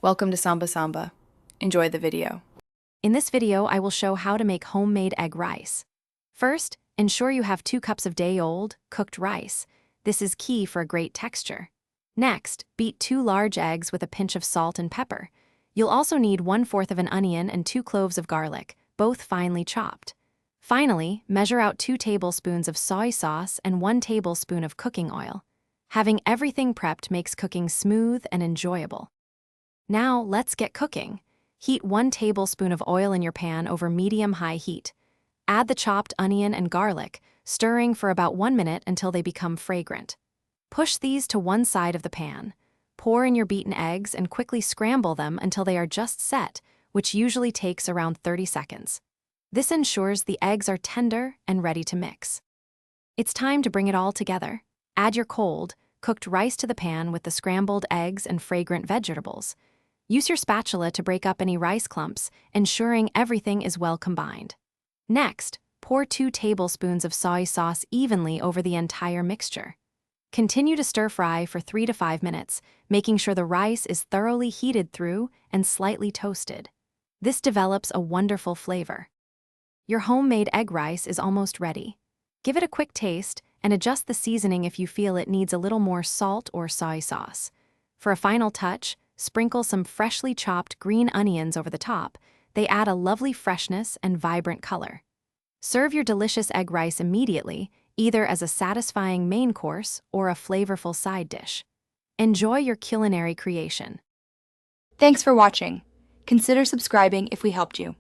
Welcome to Samba Samba. Enjoy the video. In this video, I will show how to make homemade egg rice. First, ensure you have 2 cups of day-old, cooked rice. This is key for a great texture. Next, beat 2 large eggs with a pinch of salt and pepper. You'll also need 1/4 of an onion and 2 cloves of garlic, both finely chopped. Finally, measure out 2 tablespoons of soy sauce and 1 tablespoon of cooking oil. Having everything prepped makes cooking smooth and enjoyable. Now, let's get cooking. Heat 1 tablespoon of oil in your pan over medium-high heat. Add the chopped onion and garlic, stirring for about 1 minute until they become fragrant. Push these to one side of the pan. Pour in your beaten eggs and quickly scramble them until they are just set, which usually takes around 30 seconds. This ensures the eggs are tender and ready to mix. It's time to bring it all together. Add your cold, cooked rice to the pan with the scrambled eggs and fragrant vegetables. Use your spatula to break up any rice clumps, ensuring everything is well combined. Next, pour 2 tablespoons of soy sauce evenly over the entire mixture. Continue to stir-fry for 3 to 5 minutes, making sure the rice is thoroughly heated through and slightly toasted. This develops a wonderful flavor. Your homemade egg rice is almost ready. Give it a quick taste and adjust the seasoning if you feel it needs a little more salt or soy sauce. For a final touch, sprinkle some freshly chopped green onions over the top. They add a lovely freshness and vibrant color. Serve your delicious egg rice immediately, either as a satisfying main course or a flavorful side dish. Enjoy your culinary creation. Thanks for watching. Consider subscribing if we helped you.